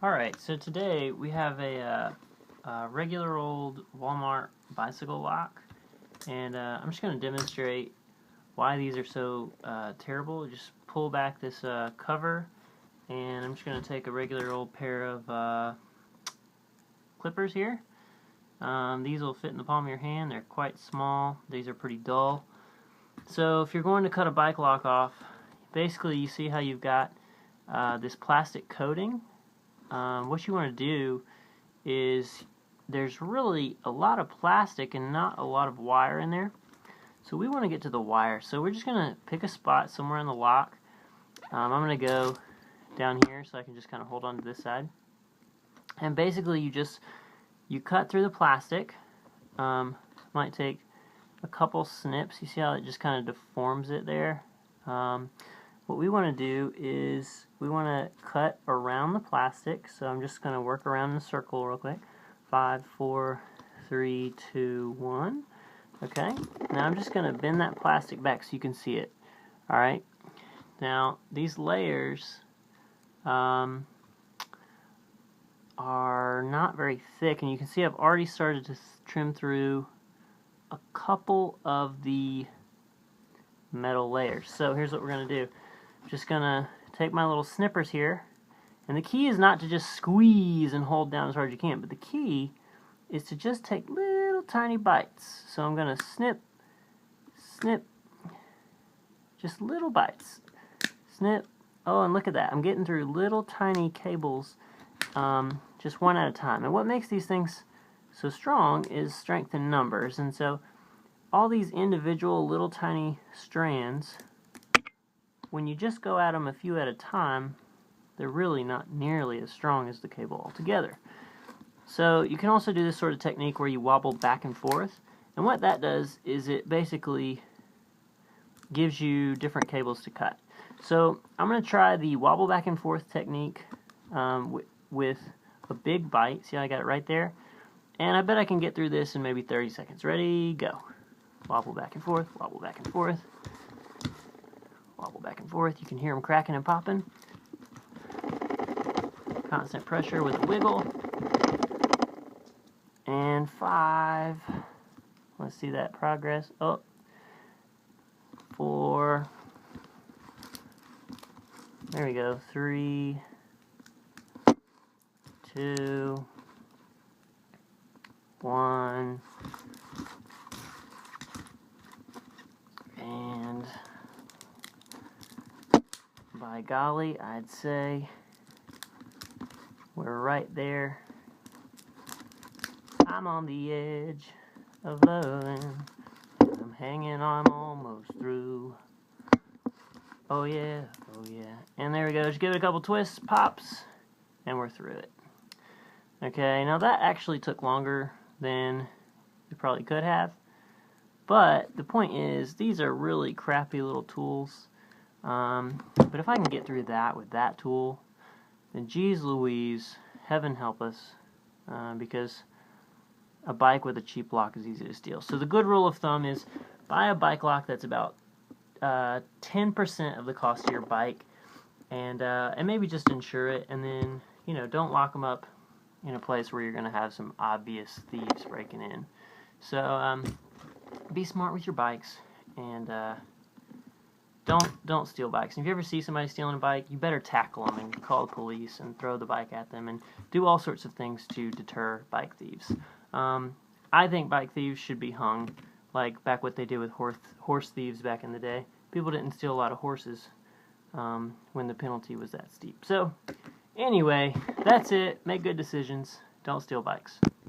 Alright, so today we have a regular old Walmart bicycle lock, and I'm just going to demonstrate why these are so terrible. Just pull back this cover, and I'm just going to take a regular old pair of clippers here. These will fit in the palm of your hand. They're quite small. These are pretty dull. So if you're going to cut a bike lock off, basically you see how you've got this plastic coating. What you want to do is, there's really a lot of plastic and not a lot of wire in there. So we want to get to the wire. So we're just going to pick a spot somewhere in the lock. I'm going to go down here so I can just kind of hold on to this side. And basically you cut through the plastic. Might take a couple snips. You see how it just kind of deforms it there? What we want to do is we want to cut around the plastic. So I'm just going to work around in a circle real quick. 5, 4, 3, 2, 1. Okay. Now I'm just going to bend that plastic back so you can see it. Alright. Now these layers are not very thick, and you can see I've already started to trim through a couple of the metal layers. So here's what we're going to do. I'm just going to take my little snippers here, and the key is not to just squeeze and hold down as hard as you can, but the key is to just take little tiny bites. So I'm going to snip, snip, just little bites. Snip. Oh, and look at that. I'm getting through little tiny cables, just one at a time. And what makes these things so strong is strength in numbers. And so all these individual little tiny strands, when you just go at them a few at a time, they're really not nearly as strong as the cable altogether. So you can also do this sort of technique where you wobble back and forth. And what that does is it basically gives you different cables to cut. So I'm going to try the wobble back and forth technique with a big bite. See how I got it right there? And I bet I can get through this in maybe 30 seconds. Ready? Go. Wobble back and forth, wobble back and forth, wobble back and forth. You can hear them cracking and popping. Constant pressure with a wiggle. And 5. Let's see that progress. Oh. 4. There we go. 3. 2. 1. And by golly, I'd say we're right there. I'm on the edge of loving. I'm hanging, I'm almost through. Oh yeah, oh yeah. And there we go. Just give it a couple twists, pops, and we're through it. Okay, now that actually took longer than we probably could have. But the point is, these are really crappy little tools. But if I can get through that with that tool, then geez Louise, heaven help us, because a bike with a cheap lock is easy to steal. So the good rule of thumb is buy a bike lock that's about 10% of the cost of your bike, and maybe just insure it, and then don't lock them up in a place where you're going to have some obvious thieves breaking in. So be smart with your bikes, and don't steal bikes. And if you ever see somebody stealing a bike, you better tackle them and call the police and throw the bike at them and do all sorts of things to deter bike thieves. I think bike thieves should be hung, like back what they did with horse thieves back in the day. People didn't steal a lot of horses when the penalty was that steep. So anyway, that's it. Make good decisions. Don't steal bikes.